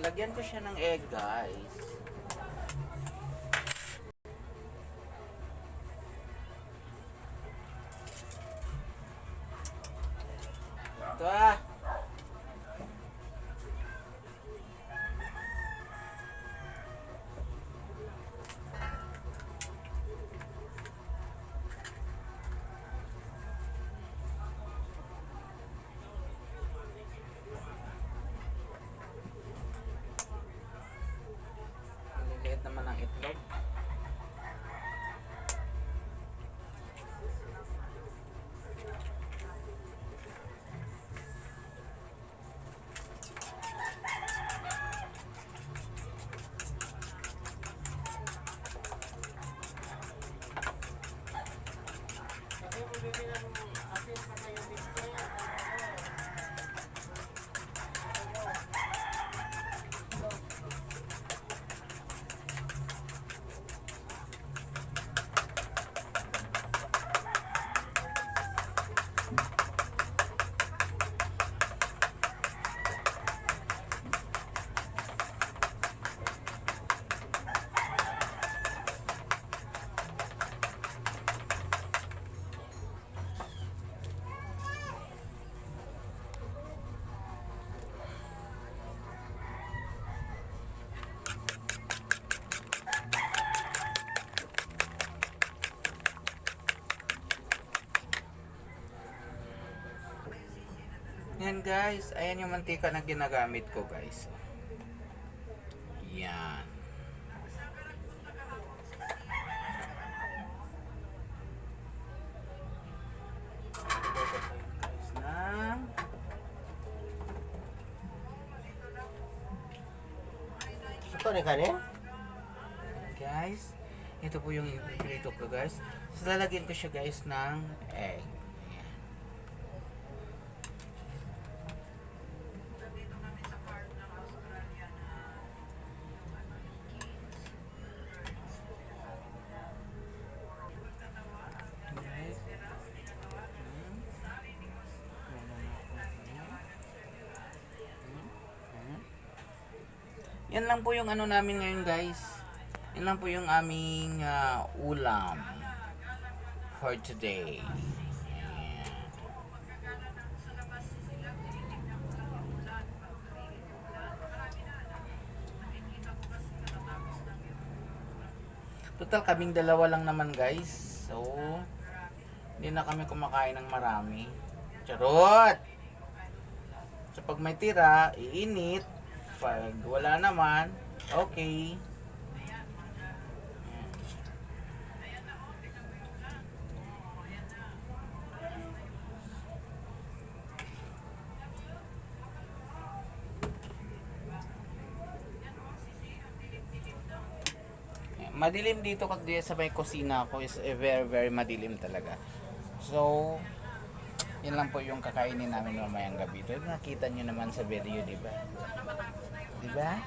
Lagyan ko siya ng egg, guys. Ito ah. Maliliit naman ang itlog. Yan guys, ayan yung mantika na ginagamit ko guys. Yan. Ito ni kanin? Guys, ito po yung prito ko guys. So, lalagyan ko siya guys ng egg. Yan lang po yung ano namin ngayon guys. Yan lang po yung aming ulam for today. Total kaming dalawa lang naman guys. So, hindi na kami kumakain ng marami. Charot! So, pag may tira, iinit. Pag wala naman, okay. Madilim dito kasi sa may kusina ko is very madilim talaga. So, yan lang po yung kakainin namin mamayang gabi. Ito nakita nyo naman sa video, di ba? Di ba?